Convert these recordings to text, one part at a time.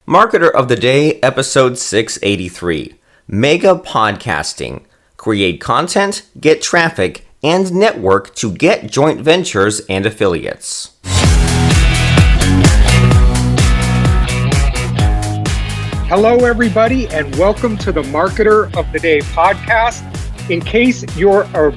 Marketer of the Day, episode 683. Mega Podcasting. Create content, get traffic, and network to get joint ventures and affiliates. Hello, everybody, and welcome to the Marketer of the Day podcast. In case you're a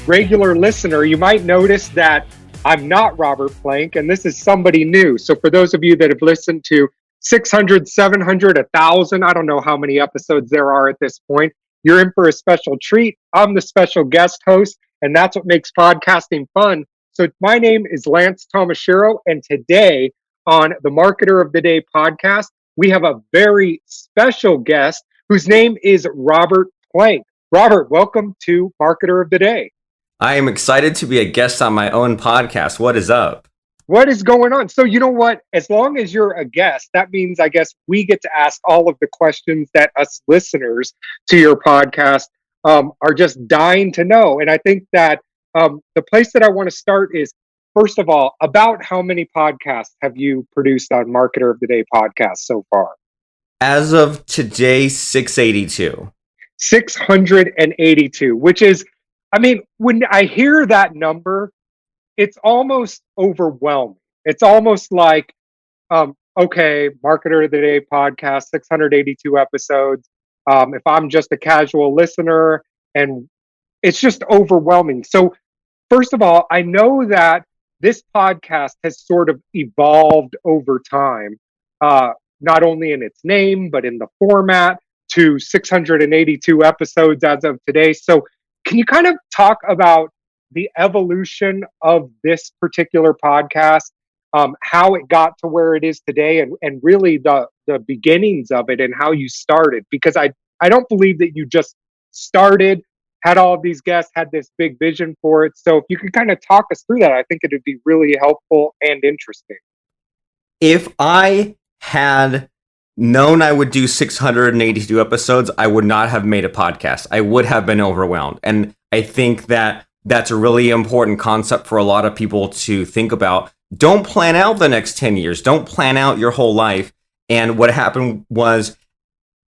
regular listener, you might notice that I'm not Robert Plank, and this is somebody new. So for those of you that have listened to 600, 700, 1,000, I don't know how many episodes there are at this point, you're in for a special treat. I'm the special guest host, and that's what makes podcasting fun. So my name is Lance Tomashiro, and today on the Marketer of the Day podcast, we have a very special guest whose name is Robert Plank. Robert, welcome to Marketer of the Day. I am excited to be a guest on my own podcast. What is up? What is going on? So you know what? As long as you're a guest, that means I guess we get to ask all of the questions that us listeners to your podcast are just dying to know. And I think that the place that I want to start is, first of all, about how many podcasts have you produced on Marketer of the Day podcast so far? As of today, 682. 682, which is, I mean, when I hear that number, it's almost overwhelming. It's almost like, okay, Marketer of the Day podcast, 682 episodes. If I'm just a casual listener, and it's just overwhelming. So first of all, I know that this podcast has sort of evolved over time, not only in its name, but in the format to 682 episodes as of today. So can you kind of talk about the evolution of this particular podcast, how it got to where it is today, and really the beginnings of it and how you started? Because I don't believe that you just started, had all of these guests, had this big vision for it. So if you could kind of talk us through that, I think it would be really helpful and interesting. If I had known I would do 682 episodes, I would not have made a podcast. I would have been overwhelmed. And I think that that's a really important concept for a lot of people to think about. Don't plan out the next 10 years. Don't plan out your whole life. And what happened was,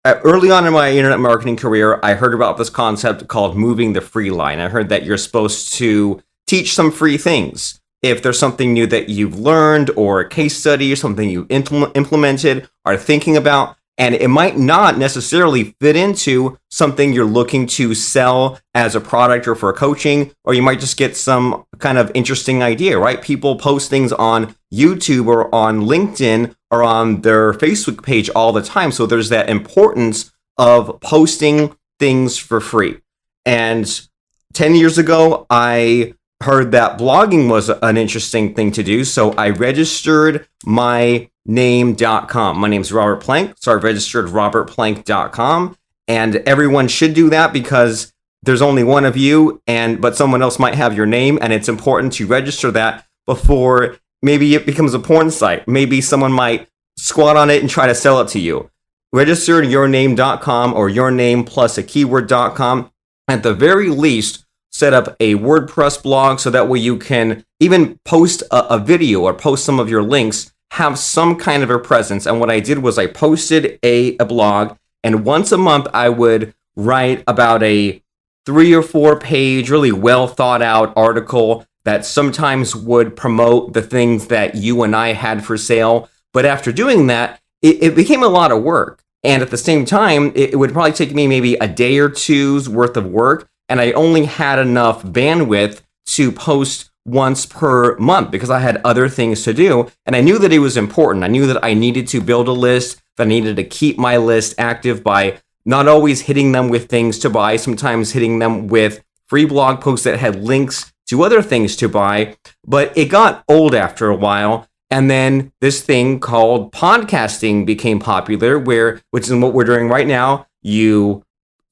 early on in my internet marketing career, I heard about this concept called moving the free line. I heard that you're supposed to teach some free things. If there's something new that you've learned, or a case study, or something you implemented, are thinking about, and it might not necessarily fit into something you're looking to sell as a product or for coaching, or you might just get some kind of interesting idea, right? People post things on YouTube or on LinkedIn or on their Facebook page all the time. So there's that importance of posting things for free. And 10 years ago, I heard that blogging was an interesting thing to do. So I registered my name.com. My name's Robert Plank, so I registered robertplank.com, and everyone should do that because there's only one of you, but someone else might have your name, and it's important to register that before maybe it becomes a porn site. Maybe someone might squat on it and try to sell it to you. Register yourname.com or your name plus a keyword.com. At the very least, set up a WordPress blog so that way you can even post a video or post some of your links, have some kind of a presence. And what I did was I posted a blog, and once a month I would write about a 3 or 4 page, really well thought out article that sometimes would promote the things that you and I had for sale. But after doing that, it became a lot of work. And at the same time, it would probably take me maybe a day or two's worth of work. And I only had enough bandwidth to post once per month because I had other things to do. And I knew that it was important. I knew that I needed to build a list, that I needed to keep my list active by not always hitting them with things to buy, sometimes hitting them with free blog posts that had links to other things to buy. But it got old after a while. And then this thing called podcasting became popular, which is what we're doing right now. You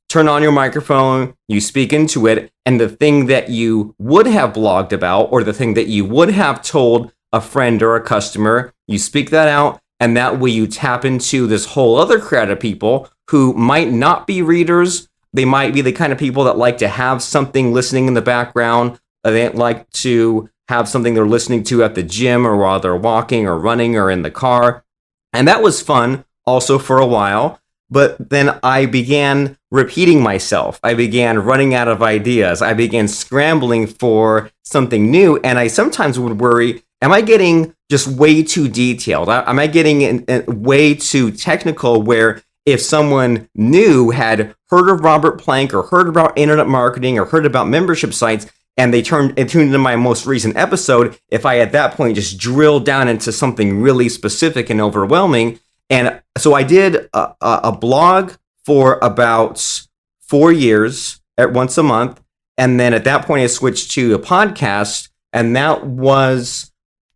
turn on your microphone, you speak into it, and the thing that you would have blogged about, or the thing that you would have told a friend or a customer, you speak that out, and that way you tap into this whole other crowd of people who might not be readers. They might be the kind of people that like to have something listening in the background. They like to have something they're listening to at the gym or while they're walking or running or in the car. And that was fun also for a while. But then I began repeating myself. I began running out of ideas. I began scrambling for something new. And I sometimes would worry, am I getting just way too detailed? Am I getting way too technical where if someone new had heard of Robert Plank or heard about internet marketing or heard about membership sites and they tuned into my most recent episode, if I at that point just drilled down into something really specific and overwhelming. And so I did a blog for about 4 years at once a month. And then at that point, I switched to a podcast. And that was,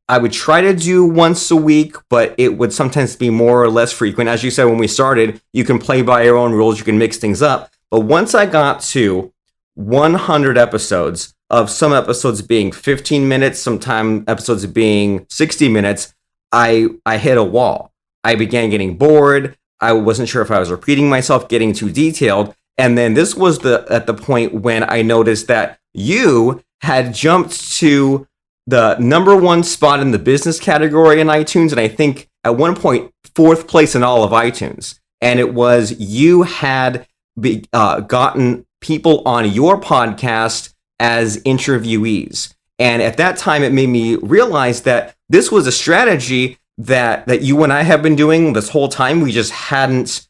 I would try to do once a week, but it would sometimes be more or less frequent. As you said, when we started, you can play by your own rules. You can mix things up. But once I got to 100 episodes, of some episodes being 15 minutes, sometimes episodes being 60 minutes, I hit a wall. I began getting bored. I wasn't sure if I was repeating myself, getting too detailed. And then this was at the point when I noticed that you had jumped to the number one spot in the business category in iTunes. And I think at one point, 4th place in all of iTunes. And it was you had gotten people on your podcast as interviewees. And at that time, it made me realize that this was a strategy that you and I have been doing this whole time. We just hadn't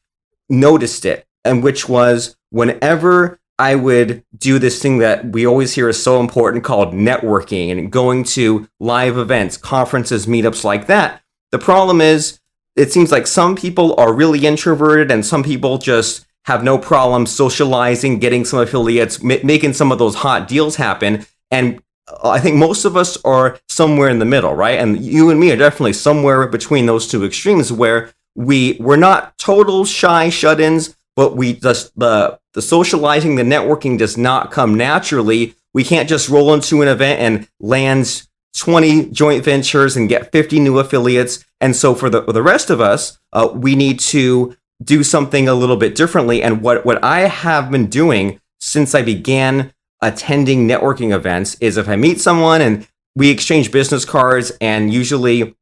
noticed it. And which was whenever I would do this thing that we always hear is so important called networking and going to live events, conferences, meetups like that. The problem is it seems like some people are really introverted and some people just have no problem socializing, getting some affiliates, making some of those hot deals happen. And I think most of us are somewhere in the middle, right? And you and me are definitely somewhere between those two extremes where we're not total shy shut-ins, but we just the socializing, the networking does not come naturally. We can't just roll into an event and land 20 joint ventures and get 50 new affiliates. And so for the rest of us, we need to do something a little bit differently. And what I have been doing since I began attending networking events is if I meet someone and we exchange business cards, and usually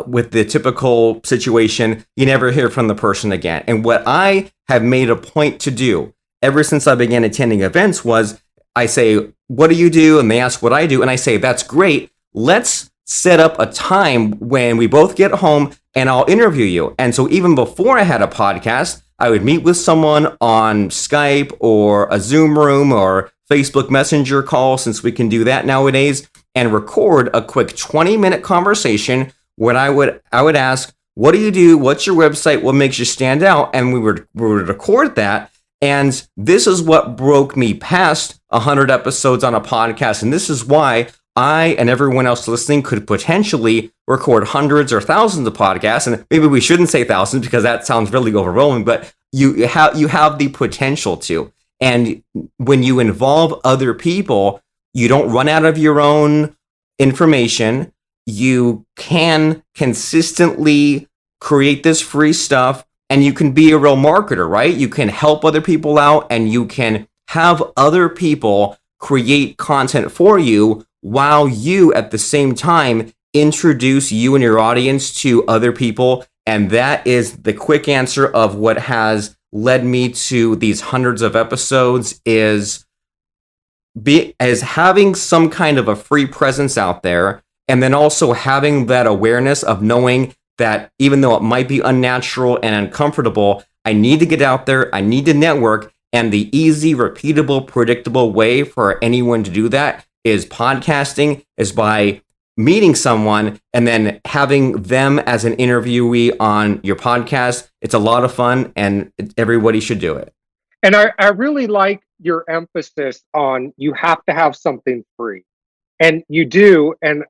with the typical situation, you never hear from the person again. And what I have made a point to do ever since I began attending events was I say, what do you do? And they ask what I do. And I say, that's great. Let's set up a time when we both get home and I'll interview you. And so even before I had a podcast, I would meet with someone on Skype or a Zoom room or Facebook Messenger call, since we can do that nowadays, and record a quick 20-minute conversation when I would ask, what do you do? What's your website? What makes you stand out? And we would record that. And this is what broke me past 100 episodes on a podcast. And this is why I and everyone else listening could potentially record hundreds or thousands of podcasts. And maybe we shouldn't say thousands because that sounds really overwhelming, but you have the potential to. And when you involve other people, you don't run out of your own information. You can consistently create this free stuff, and you can be a real marketer, right? You can help other people out, and you can have other people create content for you while you, at the same time, introduce you and your audience to other people. And that is the quick answer of what has led me to these hundreds of episodes is having some kind of a free presence out there, and then also having that awareness of knowing that even though it might be unnatural and uncomfortable, I need to get out there, I need to network, and the easy, repeatable, predictable way for anyone to do that is podcasting, is by meeting someone and then having them as an interviewee on your podcast. It's a lot of fun, and everybody should do it. And I really like your emphasis on you have to have something free. And you do. And,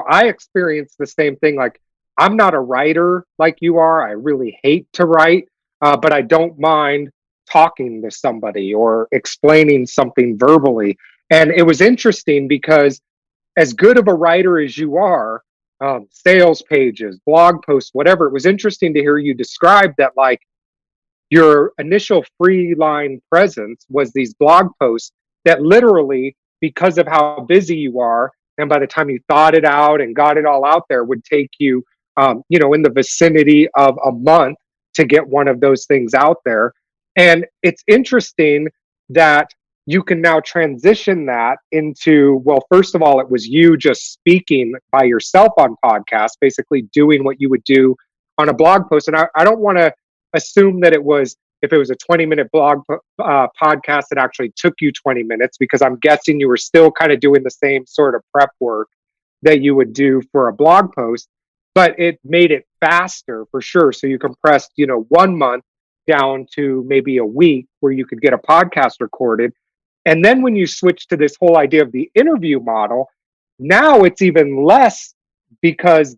I experience the same thing. Like, I'm not a writer like you are. I really hate to write, but I don't mind talking to somebody or explaining something verbally. And it was interesting because as good of a writer as you are, sales pages, blog posts, whatever, it was interesting to hear you describe that, like, your initial free line presence was these blog posts that literally, because of how busy you are, and by the time you thought it out and got it all out there, would take you, in the vicinity of a month to get one of those things out there. And it's interesting that you can now transition that into, well, first of all, it was you just speaking by yourself on podcasts, basically doing what you would do on a blog post. And I don't want to assume that it was, if it was a 20-minute podcast that actually took you 20 minutes, because I'm guessing you were still kind of doing the same sort of prep work that you would do for a blog post, but it made it faster for sure. So you compressed, 1 month down to maybe a week where you could get a podcast recorded. And then when you switch to this whole idea of the interview model, now it's even less, because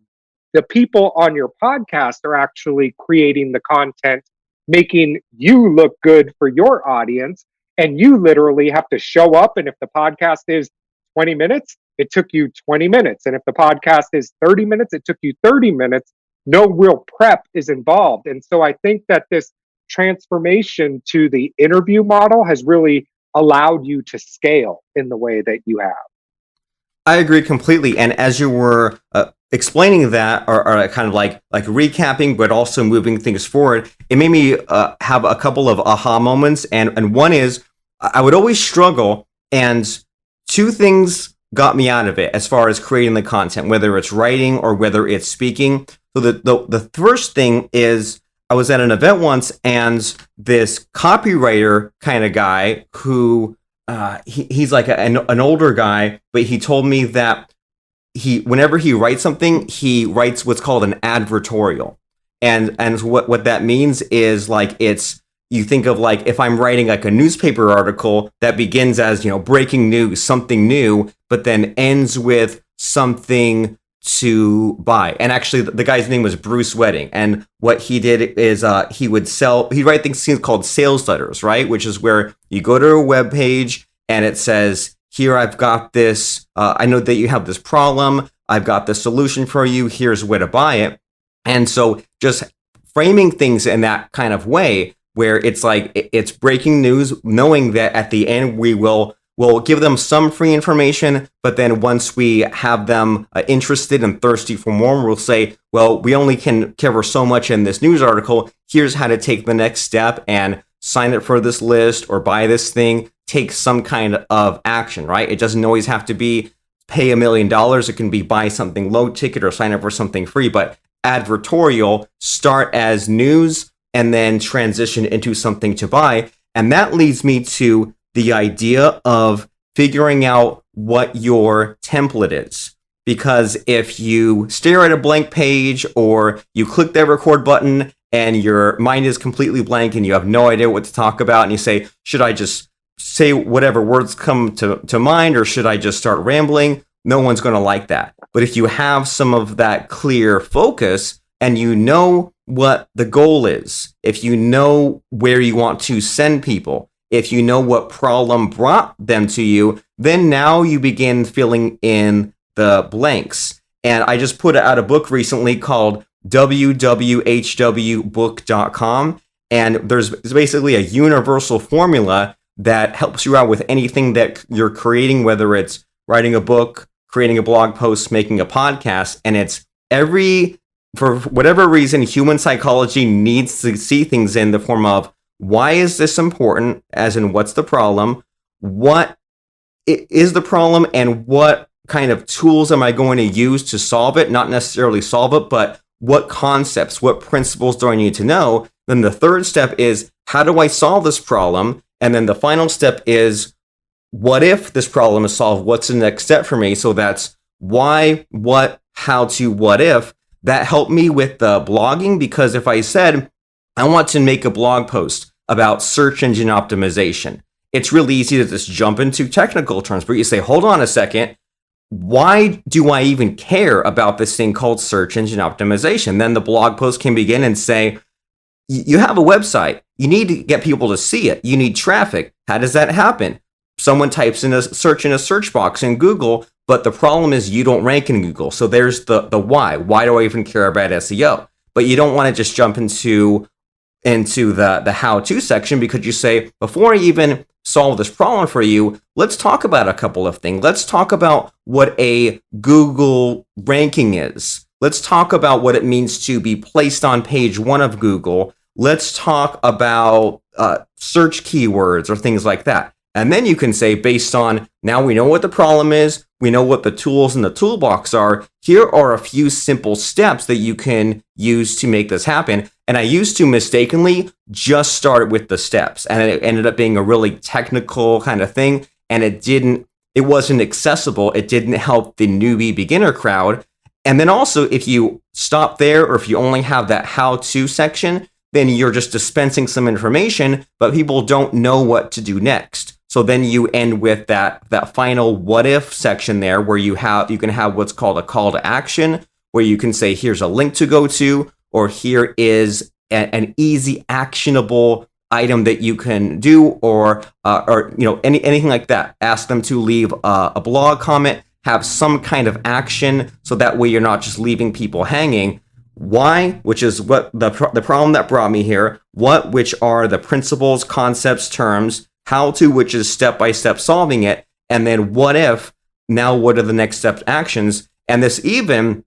the people on your podcast are actually creating the content, making you look good for your audience. And you literally have to show up. And if the podcast is 20 minutes, it took you 20 minutes. And if the podcast is 30 minutes, it took you 30 minutes. No real prep is involved. And so I think that this transformation to the interview model has really allowed you to scale in the way that you have. I agree completely. And as you were explaining that, or kind of like recapping, but also moving things forward, it made me have a couple of aha moments. And one is, I would always struggle, and two things got me out of it as far as creating the content, whether it's writing or whether it's speaking. So the first thing is, I was at an event once, and this copywriter kind of guy who he's like an older guy, but he told me that whenever he writes something, he writes what's called an advertorial, and what that means is, like, it's, you think of, like, if I'm writing like a newspaper article that begins as, breaking news, something new, but then ends with something to buy. And actually, the guy's name was Bruce Wedding. And what he did is he'd write things called sales letters, right? Which is where you go to a web page and it says, here, I've got this, I know that you have this problem, I've got the solution for you, here's where to buy it. And so just framing things in that kind of way, where it's like, it's breaking news, knowing that at the end we'll give them some free information, but then once we have them interested and thirsty for more, we'll say, well, we only can cover so much in this news article. Here's how to take the next step and sign up for this list or buy this thing, take some kind of action, right? It doesn't always have to be pay $1 million. It can be buy something low ticket or sign up for something free, but advertorial, start as news and then transition into something to buy. And that leads me to the idea of figuring out what your template is. Because if you stare at a blank page or you click that record button and your mind is completely blank and you have no idea what to talk about, and you say, should I just say whatever words come to mind, or should I just start rambling? No one's going to like that. But if you have some of that clear focus and you know what the goal is, if you know where you want to send people, if you know what problem brought them to you, then now you begin filling in the blanks. And I just put out a book recently called wwhwbook.com. And there's basically a universal formula that helps you out with anything that you're creating, whether it's writing a book, creating a blog post, making a podcast. And it's for whatever reason, human psychology needs to see things in the form of, why is this important? As in, what's the problem? What is the problem? And what kind of tools am I going to use to solve it? Not necessarily solve it, but what concepts, what principles do I need to know? Then the third step is, how do I solve this problem? And then the final step is, what if this problem is solved? What's the next step for me? So that's why, what, how to, what if. That helped me with the blogging, because if I said, I want to make a blog post about search engine optimization, it's really easy to just jump into technical terms, but you say, hold on a second, why do I even care about this thing called search engine optimization? Then the blog post can begin and say, you have a website, you need to get people to see it, you need traffic. How does that happen? Someone types in a search box in Google, but the problem is you don't rank in Google. So there's the why. Why do I even care about SEO? But you don't want to just jump into the how-to section, because you say, before I even solve this problem for you, let's talk about a couple of things. Let's talk about what a Google ranking is. Let's talk about what it means to be placed on page 1 of Google. let's talk about search keywords or things like that. And then you can say, based on now we know what the problem is, we know what the tools in the toolbox are. Here are a few simple steps that you can use to make this happen. And I used to mistakenly just start with the steps, and it ended up being a really technical kind of thing. And it wasn't accessible. It didn't help the newbie beginner crowd. And then also, if you stop there, or if you only have that how-to section, then you're just dispensing some information, but people don't know what to do next. So then you end with that final what if section there, where you can have what's called a call to action, where you can say, here's a link to go to, or here is an easy actionable item that you can do, or anything like that. Ask them to leave a blog comment, have some kind of action, so that way you're not just leaving people hanging. Why, which is what the problem that brought me here. What, which are the principles, concepts, terms. How to, which is step-by-step solving it. And then what if, now what are the next step actions? And this even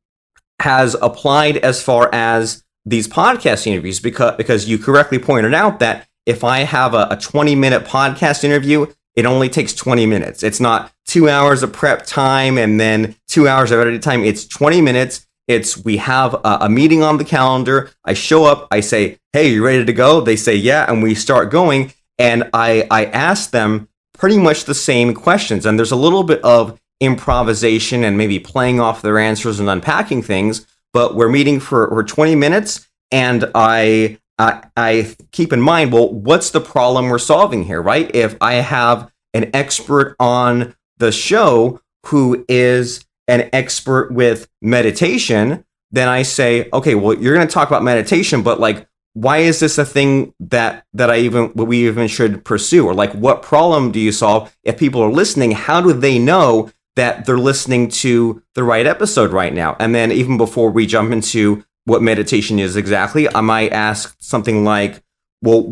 has applied as far as these podcast interviews, because you correctly pointed out that if I have a 20-minute podcast interview, it only takes 20 minutes. It's not 2 hours of prep time and then 2 hours of editing time. It's 20 minutes. We have a meeting on the calendar. I show up. I say, hey, you ready to go? They say, yeah. And we start going. And I ask them pretty much the same questions. And there's a little bit of improvisation and maybe playing off their answers and unpacking things. But we're meeting for 20 minutes. And I keep in mind, well, what's the problem we're solving here, right? If I have an expert on the show who is an expert with meditation, then I say, okay, well, you're going to talk about meditation, but like, why is this a thing that we even should pursue? Or like, what problem do you solve? If people are listening, how do they know that they're listening to the right episode right now? And then even before we jump into what meditation is exactly, I might ask something like, well,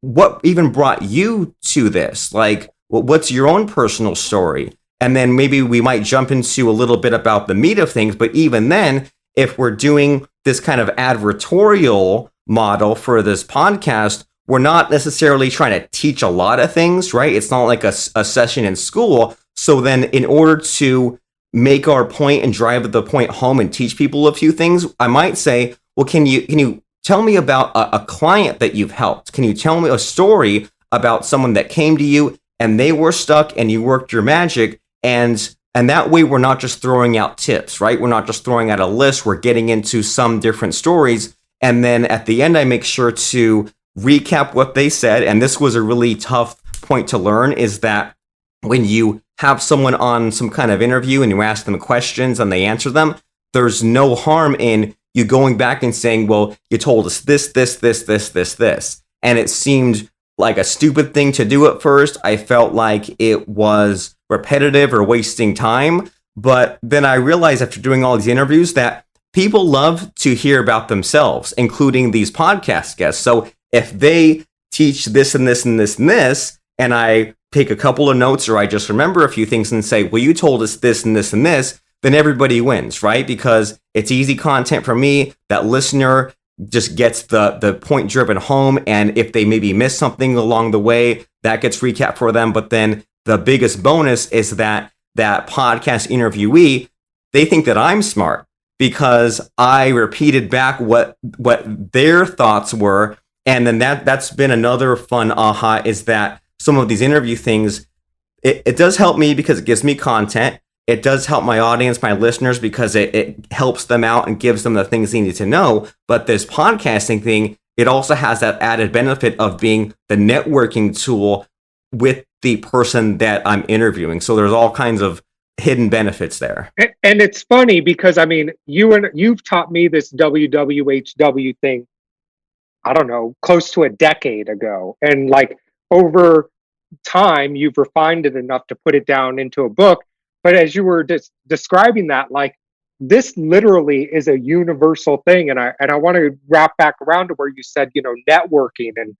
what even brought you to this? Like, well, what's your own personal story? And then maybe we might jump into a little bit about the meat of things. But even then, if we're doing this kind of advertorial model for this podcast, we're not necessarily trying to teach a lot of things, right? It's not like a session in school. So then in order to make our point and drive the point home and teach people a few things, I might say, well, can you tell me about a client that you've helped? Can you tell me a story about someone that came to you and they were stuck and you worked your magic? And that way we're not just throwing out tips, right? We're not just throwing out a list. We're getting into some different stories. And then at the end, I make sure to recap what they said. And this was a really tough point to learn, is that when you have someone on some kind of interview and you ask them questions and they answer them, there's no harm in you going back and saying, well, you told us this. And it seemed like a stupid thing to do at first. I felt like it was repetitive or wasting time. But then I realized after doing all these interviews that people love to hear about themselves, including these podcast guests. So if they teach this and this and this and this, and I take a couple of notes or I just remember a few things and say, well, you told us this and this and this, then everybody wins, right? Because it's easy content for me. That listener just gets the point driven home. And if they maybe miss something along the way, that gets recapped for them. But then the biggest bonus is that podcast interviewee, they think that I'm smart, because I repeated back what their thoughts were. And then that's been another fun aha, is that some of these interview things, it does help me because it gives me content. It does help my audience, my listeners, because it helps them out and gives them the things they need to know. But this podcasting thing, it also has that added benefit of being the networking tool with the person that I'm interviewing. So there's all kinds of hidden benefits there. And it's funny because, I mean, you've taught me this WWHW thing, I don't know, close to a decade ago. And like over time, you've refined it enough to put it down into a book. But as you were describing that, like, this literally is a universal thing. And I want to wrap back around to where you said, networking and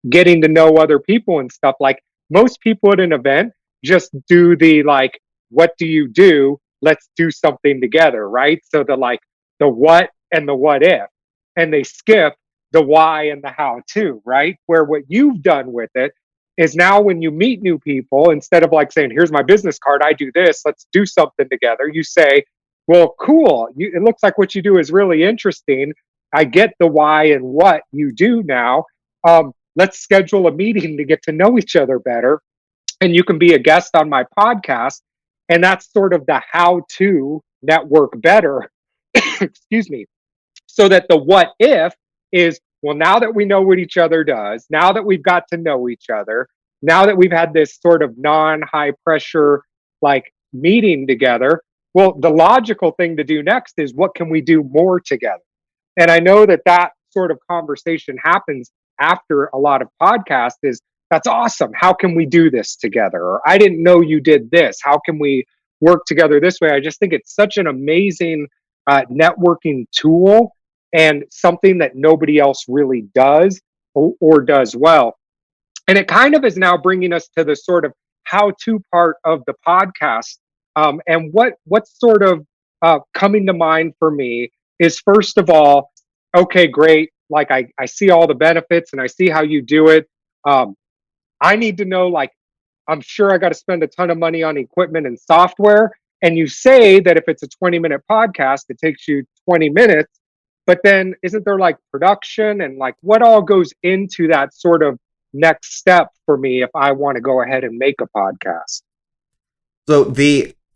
getting to know other people and stuff. Like, most people at an event just do the, like, what do you do? Let's do something together, right? So the what and the what if, and they skip the why and the how to, right? Where what you've done with it is now when you meet new people, instead of like saying, here's my business card, I do this, let's do something together, you say, well, cool. It looks like what you do is really interesting. I get the why and what you do now. Let's schedule a meeting to get to know each other better. And you can be a guest on my podcast. And that's sort of the how to network better. Excuse me. So that the what if is, well, now that we know what each other does, now that we've got to know each other, now that we've had this sort of non-high pressure like meeting together, well, the logical thing to do next is what can we do more together? And I know that that sort of conversation happens after a lot of podcasts is, that's awesome. How can we do this together? Or I didn't know you did this. How can we work together this way? I just think it's such an amazing networking tool and something that nobody else really does or does well. And it kind of is now bringing us to the sort of how-to part of the podcast. And what's sort of coming to mind for me is, first of all, okay, great. Like I see all the benefits and I see how you do it. I need to know, like, I'm sure I got to spend a ton of money on equipment and software. And you say that if it's a 20-minute podcast, it takes you 20 minutes. But then isn't there like production and like what all goes into that sort of next step for me if I want to go ahead and make a podcast? So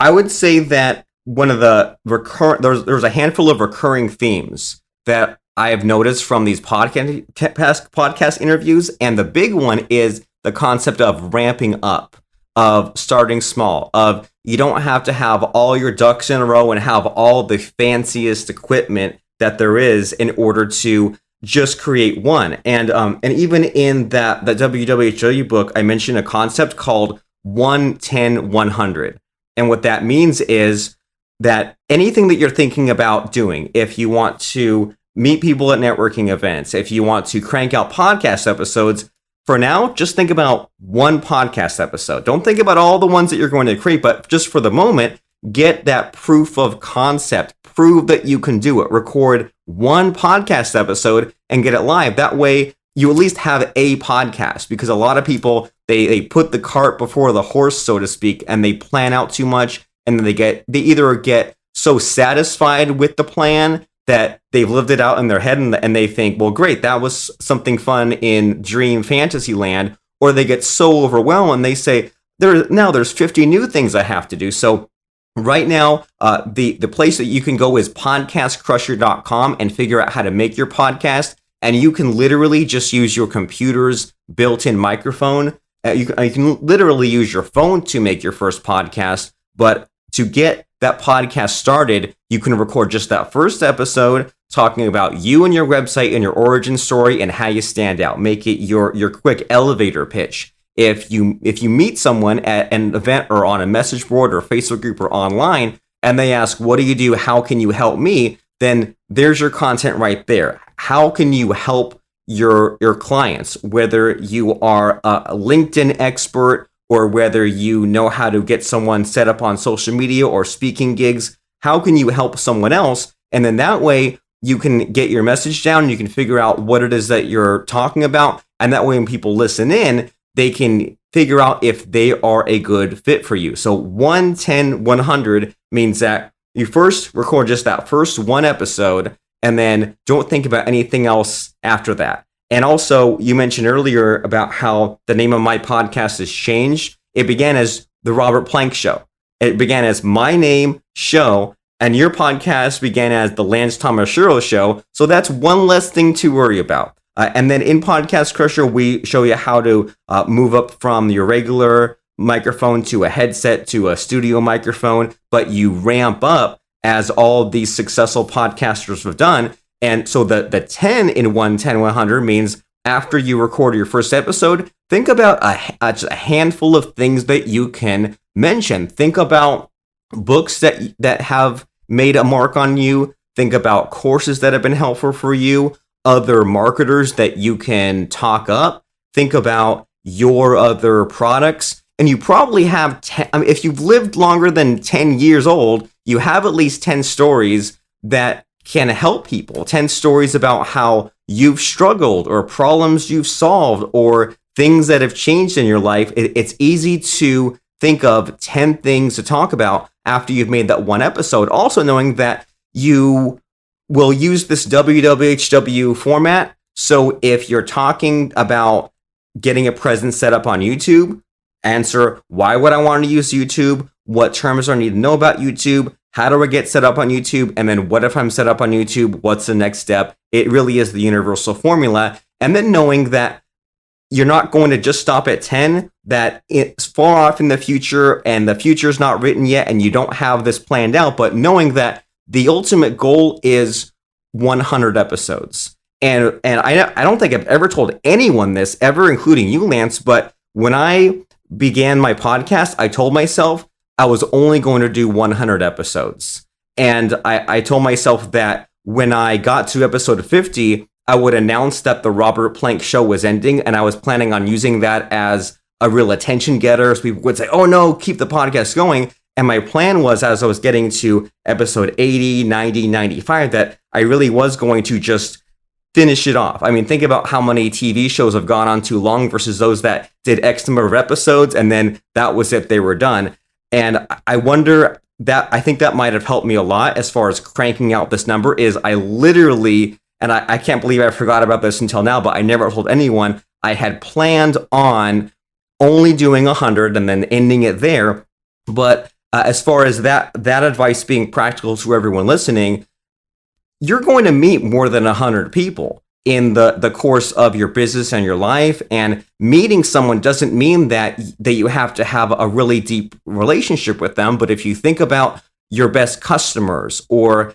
I would say that one of the there's a handful of recurring themes that I have noticed from these podcast interviews, and the big one is the concept of ramping up, of starting small, of you don't have to have all your ducks in a row and have all the fanciest equipment that there is in order to just create one. And even in the WWHW book, I mentioned a concept called 1-10-100. And what that means is that anything that you're thinking about doing, if you want to meet people at networking events, if you want to crank out podcast episodes, for now, just think about one podcast episode. Don't think about all the ones that you're going to create, but just for the moment, get that proof of concept. Prove that you can do it. Record one podcast episode and get it live. That way, you at least have a podcast, because a lot of people, they put the cart before the horse, so to speak, and they plan out too much, and then they either get so satisfied with the plan that they've lived it out in their head and they think, well, great, that was something fun in dream fantasy land, or they get so overwhelmed and they say, there's 50 new things I have to do. So right now, the place that you can go is podcastcrusher.com and figure out how to make your podcast. And you can literally just use your computer's built-in microphone. You can literally use your phone to make your first podcast. But to get that podcast started, you can record just that first episode talking about you and your website and your origin story and how you stand out. Make it your quick elevator pitch. If you meet someone at an event or on a message board or Facebook group or online, and they ask, what do you do? How can you help me? Then there's your content right there. How can you help your clients? Whether you are a LinkedIn expert or whether you know how to get someone set up on social media or speaking gigs, how can you help someone else? And then that way you can get your message down and you can figure out what it is that you're talking about. And that way when people listen in, they can figure out if they are a good fit for you. So 1-10-100 means that you first record just that first one episode and then don't think about anything else after that. And also, you mentioned earlier about how the name of my podcast has changed. It began as The Robert Plank Show. It began as my name, show, and your podcast began as The Lance Tomashiro Show. So that's one less thing to worry about. And then in Podcast Crusher, we show you how to move up from your regular microphone to a headset to a studio microphone, but you ramp up as all these successful podcasters have done. And so the 10 in 1-10-100 means after you record your first episode, think about a handful of things that you can mention. Think about books that have made a mark on you. Think about courses that have been helpful for you, other marketers that you can talk up. Think about your other products. And you probably have, if you've lived longer than 10 years old, you have at least 10 stories that can help people. 10 stories about how you've struggled or problems you've solved or things that have changed in your life, it's easy to think of 10 things to talk about after you've made that one episode. Also knowing that you will use this WWHW format. So if you're talking about getting a presence set up on YouTube, answer, why would I want to use YouTube? What terms do I need to know about YouTube? How do I get set up on YouTube? And then what if I'm set up on YouTube? What's the next step? It really is the universal formula. And then knowing that you're not going to just stop at 10, that it's far off in the future and the future's not written yet and you don't have this planned out, but knowing that the ultimate goal is 100 episodes. And I don't think I've ever told anyone this, ever, including you, Lance, but when I began my podcast, I told myself I was only going to do 100 episodes. And I told myself that when I got to episode 50, I would announce that the Robert Plank show was ending, and I was planning on using that as a real attention getter. So people would say, oh no, keep the podcast going. And my plan was, as I was getting to episode 80, 90, 95, that I really was going to just finish it off. I mean, think about how many TV shows have gone on too long versus those that did X number of episodes, and then that was it, they were done. And I wonder that, I think that might have helped me a lot as far as cranking out this number, is I literally, and I can't believe I forgot about this until now, but I never told anyone, I had planned on only doing 100 and then ending it there. But as far as that advice being practical to everyone listening, you're going to meet more than 100 people in the course of your business and your life. And meeting someone doesn't mean that you have to have a really deep relationship with them. But if you think about your best customers, or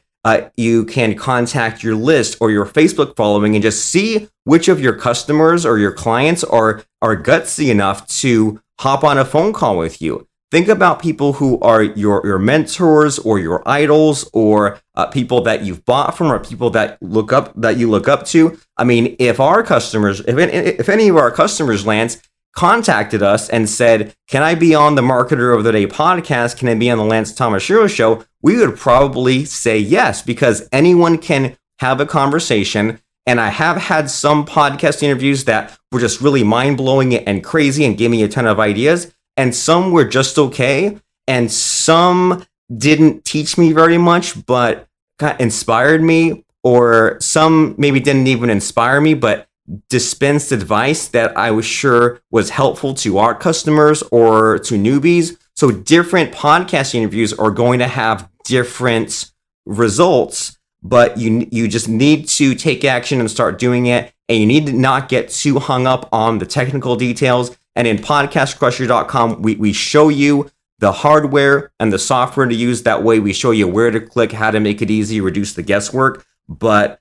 you can contact your list or your Facebook following and just see which of your customers or your clients are gutsy enough to hop on a phone call with you. Think about people who are your mentors or your idols, or people that you've bought from, or people that you look up to. I mean, if our customers, if any of our customers, Lance, contacted us and said, can I be on the Marketer of the Day podcast? Can I be on the Lance Tomashiro show? We would probably say yes, because anyone can have a conversation. And I have had some podcast interviews that were just really mind-blowing and crazy and gave me a ton of ideas. And some were just okay. And some didn't teach me very much, but kind of inspired me. Or some maybe didn't even inspire me, but dispensed advice that I was sure was helpful to our customers or to newbies. So different podcast interviews are going to have different results, but you just need to take action and start doing it. And you need to not get too hung up on the technical details. And in podcastcrusher.com, we show you the hardware and the software to use. That way we show you where to click, how to make it easy, reduce the guesswork. But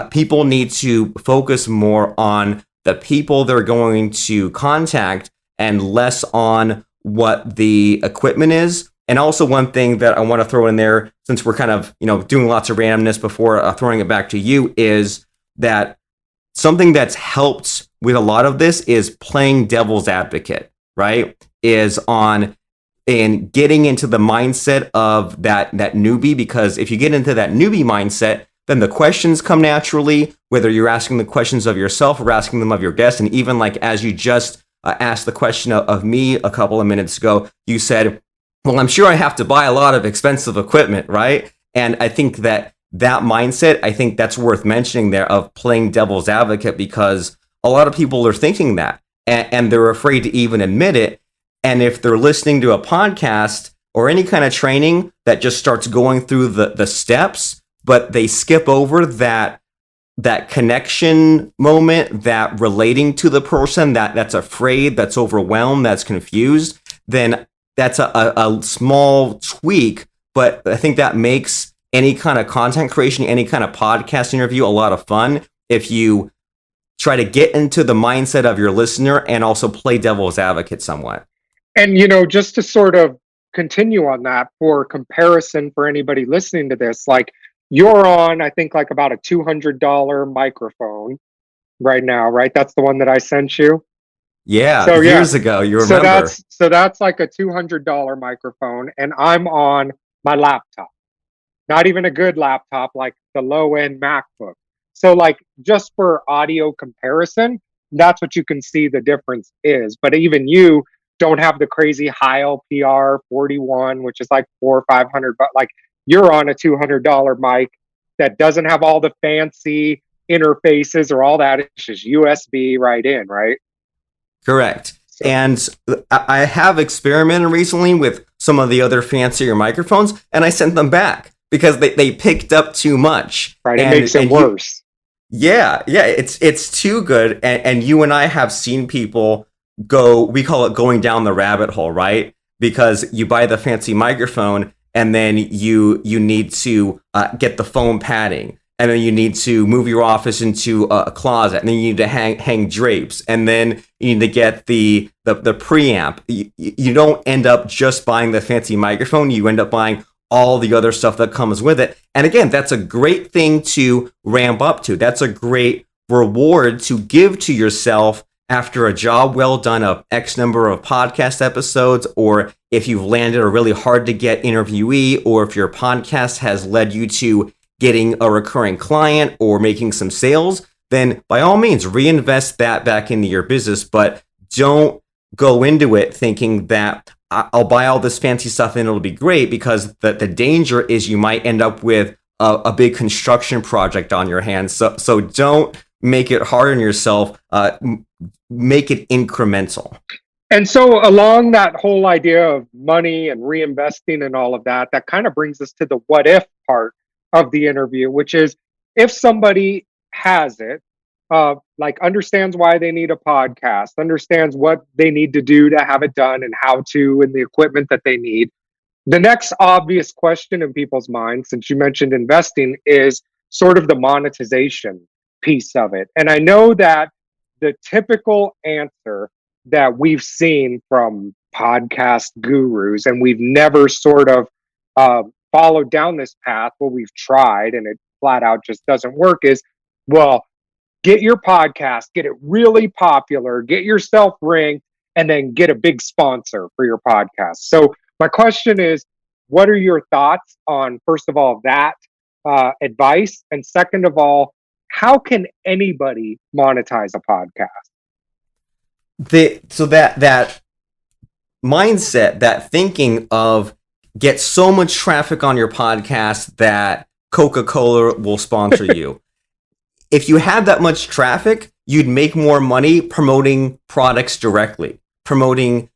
people need to focus more on the people they're going to contact and less on what the equipment is. And also, one thing that I want to throw in there, since we're kind of doing lots of randomness before throwing it back to you, is that something that's helped with a lot of this is playing devil's advocate, right? Is in getting into the mindset of that newbie, because if you get into that newbie mindset, then the questions come naturally, whether you're asking the questions of yourself or asking them of your guests. And even like as you just asked the question of me a couple of minutes ago, you said, well, I'm sure I have to buy a lot of expensive equipment, right? And I think that mindset, I think that's worth mentioning there, of playing devil's advocate, because a lot of people are thinking that and they're afraid to even admit it. And if they're listening to a podcast or any kind of training that just starts going through the steps, but they skip over that connection moment, that relating to the person that's afraid, that's overwhelmed, that's confused, then that's a small tweak. But I think that makes any kind of content creation, any kind of podcast interview a lot of fun, if you try to get into the mindset of your listener and also play devil's advocate somewhat. And, just to sort of continue on that for comparison for anybody listening to this, like, you're on, I think, like about a $200 microphone right now, right? That's the one that I sent you. Yeah, so, years ago, you remember. So that's like a $200 microphone, and I'm on my laptop. Not even a good laptop, like the low-end MacBook. So like just for audio comparison, that's what you can see the difference is. But even you don't have the crazy high LPR 41, which is like 400 or 500, but like you're on a $200 mic that doesn't have all the fancy interfaces or all that. It's just USB right in, right? Correct. So, And I have experimented recently with some of the other fancier microphones, and I sent them back because they picked up too much. right. It And, makes it and worse. yeah, it's too good. And you and I have seen people go, we call it going down the rabbit hole, right? Because you buy the fancy microphone and then you need to get the foam padding. And then you need to move your office into a closet, and then you need to hang drapes, and then you need to get the preamp. You don't end up just buying the fancy microphone. You end up buying all the other stuff that comes with it. And again, that's a great thing to ramp up to. That's a great reward to give to yourself after a job well done of X number of podcast episodes, or if you've landed a really hard to get interviewee, or if your podcast has led you to getting a recurring client or making some sales, then by all means reinvest that back into your business. But don't go into it thinking that I'll buy all this fancy stuff and it'll be great, because the danger is you might end up with a big construction project on your hands. So don't make it hard on yourself. Make it incremental. And so along that whole idea of money and reinvesting and all of that, that kind of brings us to the what if part of the interview, which is if somebody has it, like understands why they need a podcast, understands what they need to do to have it done and how to, and the equipment that they need. The next obvious question in people's minds, since you mentioned investing, is sort of the monetization piece of it. And I know that the typical answer that we've seen from podcast gurus, and we've never sort of followed down this path, what we've tried and it flat out just doesn't work, is, well, get your podcast, get it really popular, get yourself ranked, and then get a big sponsor for your podcast. So my question is, what are your thoughts on, first of all, that advice? And second of all, how can anybody monetize a podcast? So that mindset, that thinking of get so much traffic on your podcast that Coca-Cola will sponsor you. If you had that much traffic, you'd make more money promoting products directly, promoting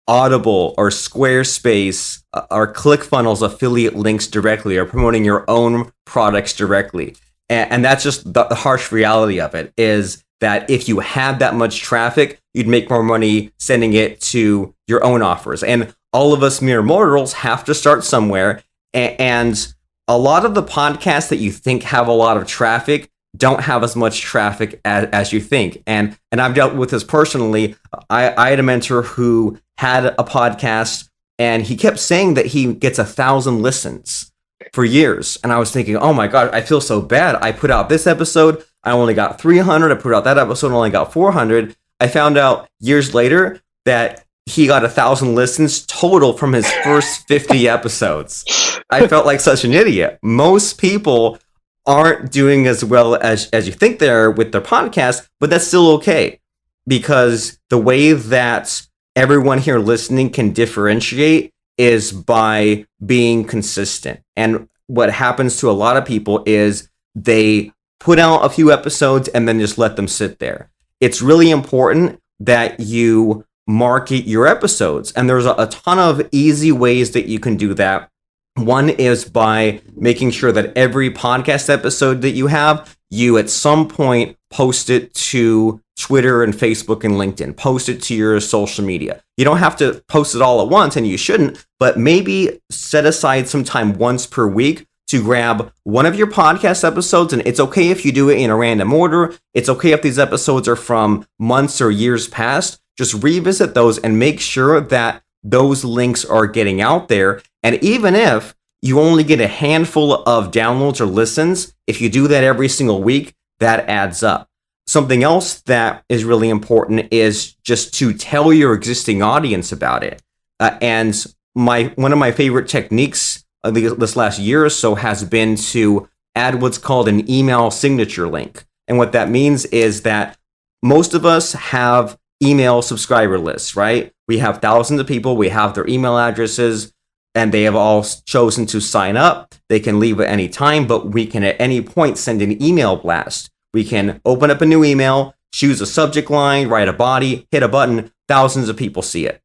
Audible or Squarespace or ClickFunnels affiliate links directly, or promoting your own products directly. And that's just the harsh reality of it, is that if you had that much traffic, you'd make more money sending it to your own offers. And all of us mere mortals have to start somewhere. And a lot of the podcasts that you think have a lot of traffic don't have as much traffic as you think. And I've dealt with this personally. I had a mentor who had a podcast, and he kept saying that he gets 1,000 listens for years. And I was thinking, oh my God, I feel so bad. I put out this episode, I only got 300. I put out that episode, I only got 400. I found out years later that he got 1,000 listens total from his first 50 episodes. I felt like such an idiot. Most people aren't doing as well as you think they are with their podcast, but that's still okay, because the way that everyone here listening can differentiate is by being consistent. And what happens to a lot of people is they put out a few episodes and then just let them sit there. It's really important that you market your episodes, and there's a ton of easy ways that you can do that. One is by making sure that every podcast episode that you have, you at some point post it to Twitter and Facebook and LinkedIn. Post it to your social media. You don't have to post it all at once, and you shouldn't, but maybe set aside some time once per week to grab one of your podcast episodes. And it's okay if you do it in a random order. It's okay if these episodes are from months or years past. Just revisit those and make sure that those links are getting out there. And even if you only get a handful of downloads or listens, if you do that every single week, that adds up. Something else that is really important is just to tell your existing audience about it. And one of my favorite techniques this last year or so has been to add what's called an email signature link. And what that means is that most of us have email subscriber lists, right? We have thousands of people, we have their email addresses, and they have all chosen to sign up. They can leave at any time, but we can at any point send an email blast. We can open up a new email, choose a subject line, write a body, hit a button, thousands of people see it.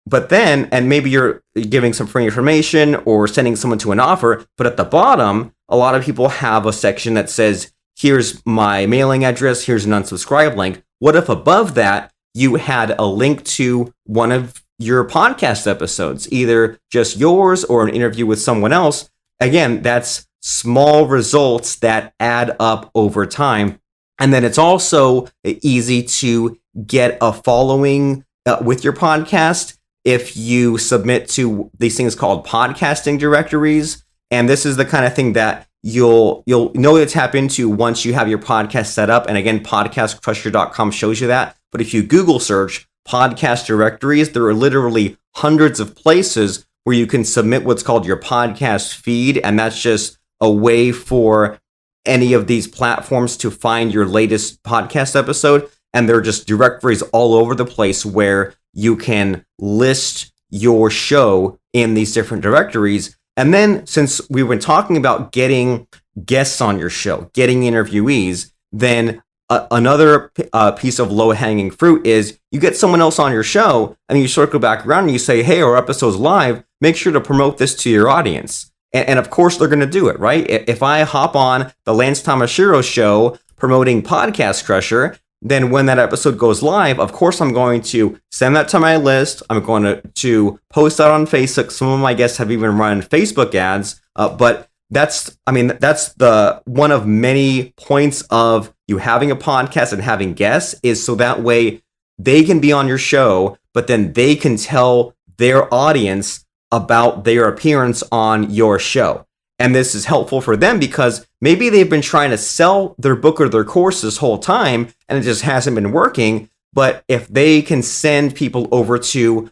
But then, and maybe you're giving some free information or sending someone to an offer, but at the bottom, a lot of people have a section that says, here's my mailing address, here's an unsubscribe link. What if above that, you had a link to one of your podcast episodes, either just yours or an interview with someone else? Again, that's small results that add up over time. And then it's also easy to get a following with your podcast if you submit to these things called podcasting directories. And this is the kind of thing that you'll know to tap into once you have your podcast set up. And again, podcastcrusher.com shows you that. But if you Google search podcast directories, there are literally hundreds of places where you can submit what's called your podcast feed. And that's just a way for any of these platforms to find your latest podcast episode. And there are just directories all over the place where you can list your show in these different directories. And then, since we've been talking about getting guests on your show, getting interviewees, then another piece of low-hanging fruit is you get someone else on your show and you circle back around and you say, hey, our episode's live, make sure to promote this to your audience. And of course, they're going to do it, right? If I hop on the Lance Tamashiro show promoting Podcast Crusher, then when that episode goes live, of course, I'm going to send that to my list. I'm going to post that on Facebook. Some of my guests have even run Facebook ads, but that's the one of many points of you having a podcast and having guests is so that way they can be on your show, but then they can tell their audience about their appearance on your show. And this is helpful for them because maybe they've been trying to sell their book or their course this whole time and it just hasn't been working. But if they can send people over to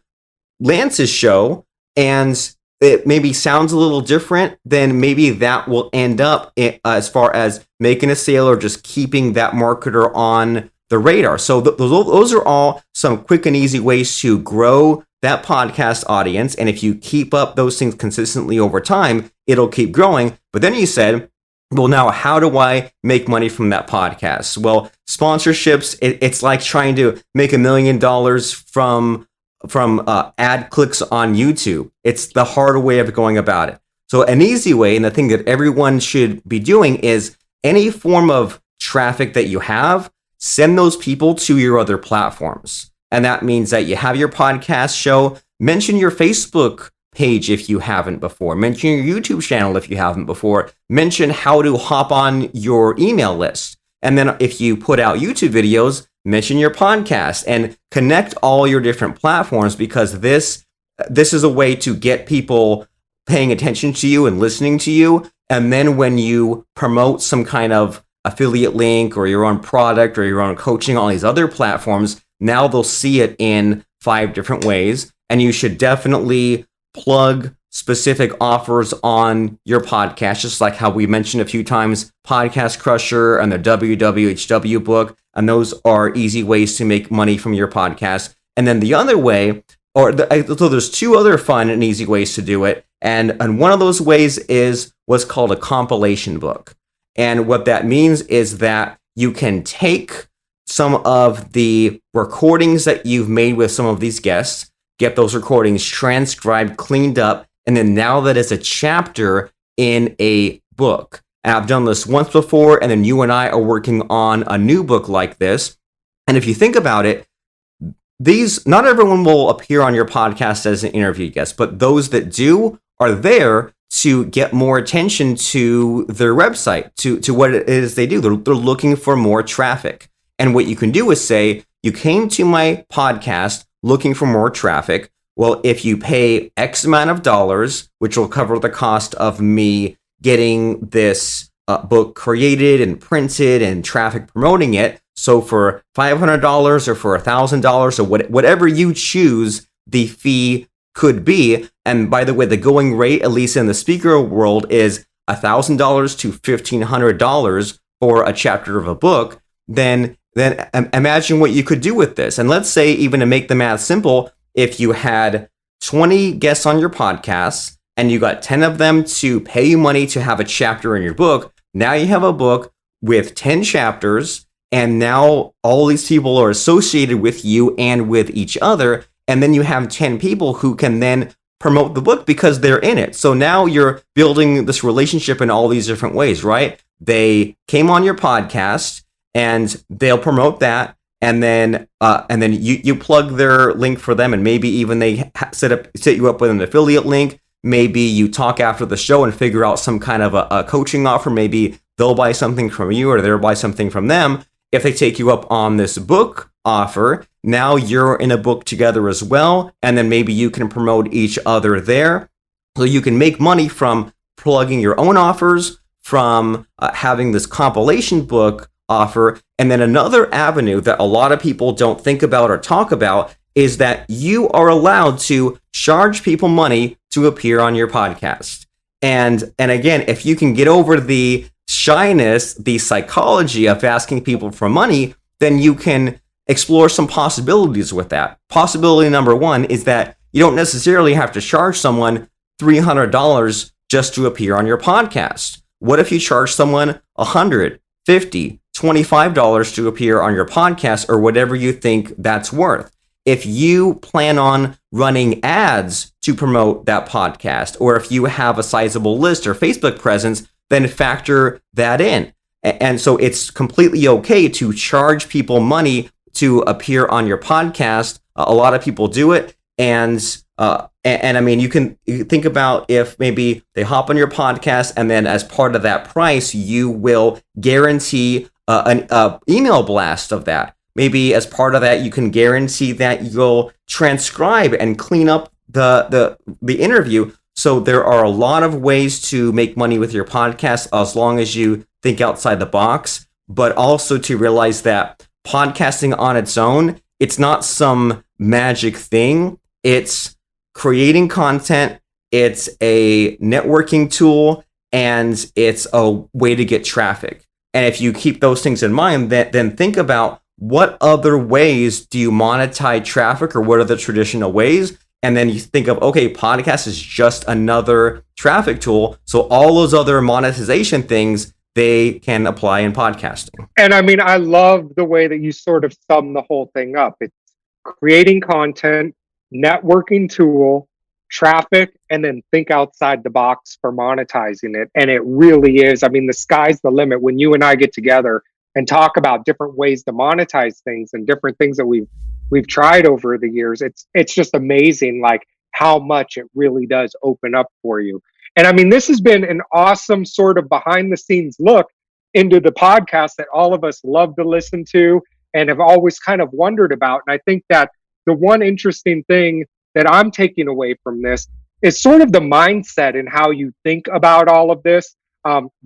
Lance's show and it maybe sounds a little different, then maybe that will end up as far as making a sale or just keeping that marketer on the radar. So those are all some quick and easy ways to grow that podcast audience. And if you keep up those things consistently over time, it'll keep growing. But then you said, well, now how do I make money from that podcast? Well, sponsorships, it's like trying to make $1 million from ad clicks on YouTube. It's the harder way of going about it. So an easy way, and the thing that everyone should be doing is any form of traffic that you have, send those people to your other platforms. And that means that you have your podcast show, mention your Facebook page if you haven't before, mention your YouTube channel if you haven't before, mention how to hop on your email list. And then if you put out YouTube videos, mention your podcast and connect all your different platforms because this is a way to get people paying attention to you and listening to you. And then when you promote some kind of affiliate link or your own product or your own coaching, all these other platforms, now they'll see it in 5 different ways. And you should definitely plug specific offers on your podcast, just like how we mentioned a few times, Podcast Crusher and the WWHW book. And those are easy ways to make money from your podcast. And then the other way, so there's 2 other fun and easy ways to do it. And one of those ways is what's called a compilation book. And what that means is that you can take some of the recordings that you've made with some of these guests, get those recordings transcribed, cleaned up, and then now that is a chapter in a book. And I've done this once before, and then you and I are working on a new book like this. And if you think about it, not everyone will appear on your podcast as an interview guest, but those that do are there to get more attention to their website, to what it is they do. They're looking for more traffic. And what you can do is say, you came to my podcast looking for more traffic. Well, if you pay X amount of dollars, which will cover the cost of me getting this book created and printed and traffic promoting it. So for $500 or for $1,000 or whatever you choose, the fee could be. And by the way, the going rate, at least in the speaker world, is $1,000 to $1,500 for a chapter of a book, then imagine what you could do with this. And let's say, even to make the math simple, if you had 20 guests on your podcast and you got 10 of them to pay you money to have a chapter in your book, now you have a book with 10 chapters, and now all these people are associated with you and with each other. And then you have 10 people who can then promote the book because they're in it. So now you're building this relationship in all these different ways, right? They came on your podcast and they'll promote that. And then you plug their link for them, and maybe even they set you up with an affiliate link. Maybe you talk after the show and figure out some kind of a coaching offer. Maybe they'll buy something from you or they'll buy something from them. If they take you up on this book offer, now you're in a book together as well. And then maybe you can promote each other there. So you can make money from plugging your own offers, from having this compilation book offer. And then another avenue that a lot of people don't think about or talk about is that you are allowed to charge people money to appear on your podcast. And again, if you can get over the shyness, the psychology of asking people for money, then you can explore some possibilities with that. Possibility number one is that you don't necessarily have to charge someone $300 just to appear on your podcast. What if you charge someone $100, $50, $25 to appear on your podcast, or whatever you think that's worth? If you plan on running ads to promote that podcast, or if you have a sizable list or Facebook presence, then factor that in. And so it's completely okay to charge people money to appear on your podcast. A lot of people do it. And I mean, you think about if maybe they hop on your podcast, and then as part of that price, you will guarantee an email blast of that. Maybe as part of that, you can guarantee that you'll transcribe and clean up the interview. So there are a lot of ways to make money with your podcast, as long as you think outside the box, but also to realize that podcasting on its own, it's not some magic thing. It's creating content, it's a networking tool, and it's a way to get traffic. And if you keep those things in mind, then think about what other ways do you monetize traffic, or what are the traditional ways? And then you think of, okay, podcast is just another traffic tool. So all those other monetization things, they can apply in podcasting. And I mean, I love the way that you sort of sum the whole thing up. It's creating content, networking tool, traffic, and then think outside the box for monetizing it. And it really is. I mean, the sky's the limit when you and I get together and talk about different ways to monetize things and different things that we've tried over the years. It's just amazing, like how much it really does open up for you. And I mean, this has been an awesome sort of behind the scenes look into the podcast that all of us love to listen to and have always kind of wondered about. And I think that the one interesting thing that I'm taking away from this is sort of the mindset and how you think about all of this,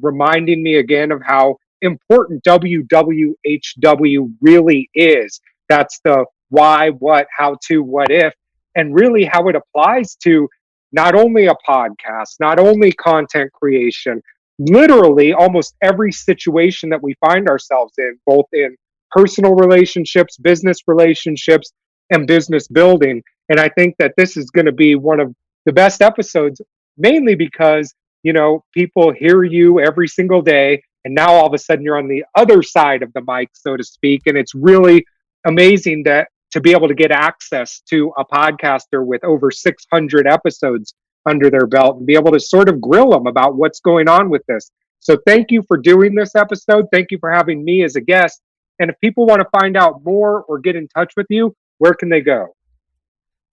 reminding me again of how important WWHW really is. That's the why, what, how to, what if, and really how it applies to not only a podcast, not only content creation, literally almost every situation that we find ourselves in, both in personal relationships, business relationships, and business building. And I think that this is going to be one of the best episodes, mainly because, you know, people hear you every single day, and now all of a sudden you're on the other side of the mic, so to speak. And it's really amazing to be able to get access to a podcaster with over 600 episodes under their belt and be able to sort of grill them about what's going on with this. So thank you for doing this episode. Thank you for having me as a guest. And if people want to find out more or get in touch with you, where can they go?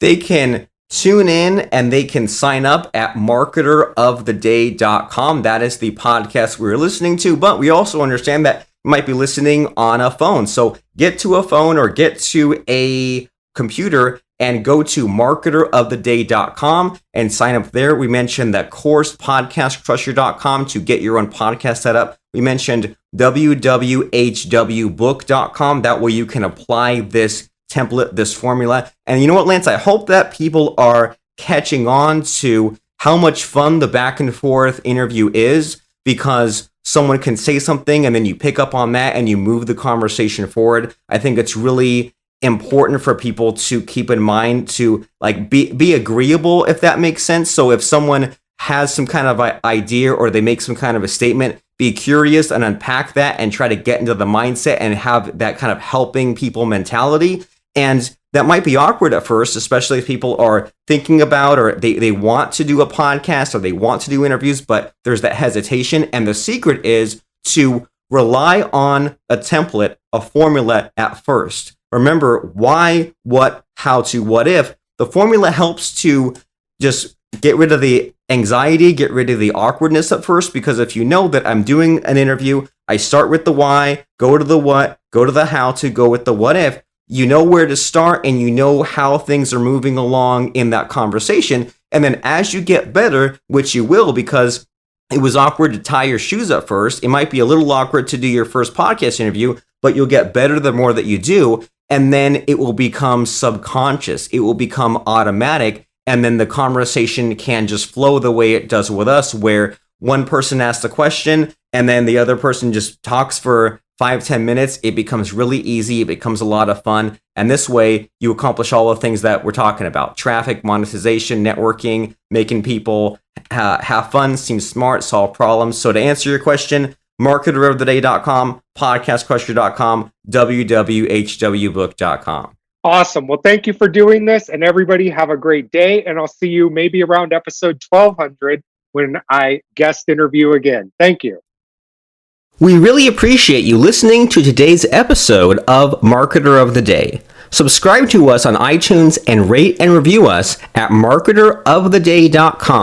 They can tune in and they can sign up at marketeroftheday.com. That is the podcast we're listening to, but we also understand that you might be listening on a phone. So get to a phone or get to a computer and go to marketeroftheday.com and sign up there. We mentioned that course, podcastcrusher.com, to get your own podcast set up. We mentioned wwhwbook.com. That way you can apply this template, this formula. And you know what, Lance? I hope that people are catching on to how much fun the back and forth interview is, because someone can say something and then you pick up on that and you move the conversation forward. I think it's really important for people to keep in mind to like be agreeable, if that makes sense. So if someone has some kind of idea or they make some kind of a statement, be curious and unpack that and try to get into the mindset and have that kind of helping people mentality. And that might be awkward at first, especially if people are thinking about or they want to do a podcast or they want to do interviews, but there's that hesitation. And the secret is to rely on a template, a formula at first. Remember, why, what, how to, what if. The formula helps to just get rid of the anxiety, get rid of the awkwardness at first, because if you know that I'm doing an interview, I start with the why, go to the what, go to the how to, go with the what if. You know where to start and you know how things are moving along in that conversation. And then as you get better, which you will, because it was awkward to tie your shoes at first, it might be a little awkward to do your first podcast interview, but you'll get better the more that you do. And then it will become subconscious. It will become automatic. And then the conversation can just flow the way it does with us, where one person asks a question and then the other person just talks for 5-10 minutes. It becomes really easy. It becomes a lot of fun. And this way you accomplish all the things that we're talking about: traffic, monetization, networking, making people have fun, seem smart, solve problems. So to answer your question, marketeroftheday.com, podcastcrusher.com, wwhwbook.com. Awesome. Well, thank you for doing this, and everybody have a great day. And I'll see you maybe around episode 1200 when I guest interview again. Thank you. We really appreciate you listening to today's episode of Marketer of the Day. Subscribe to us on iTunes and rate and review us at marketeroftheday.com.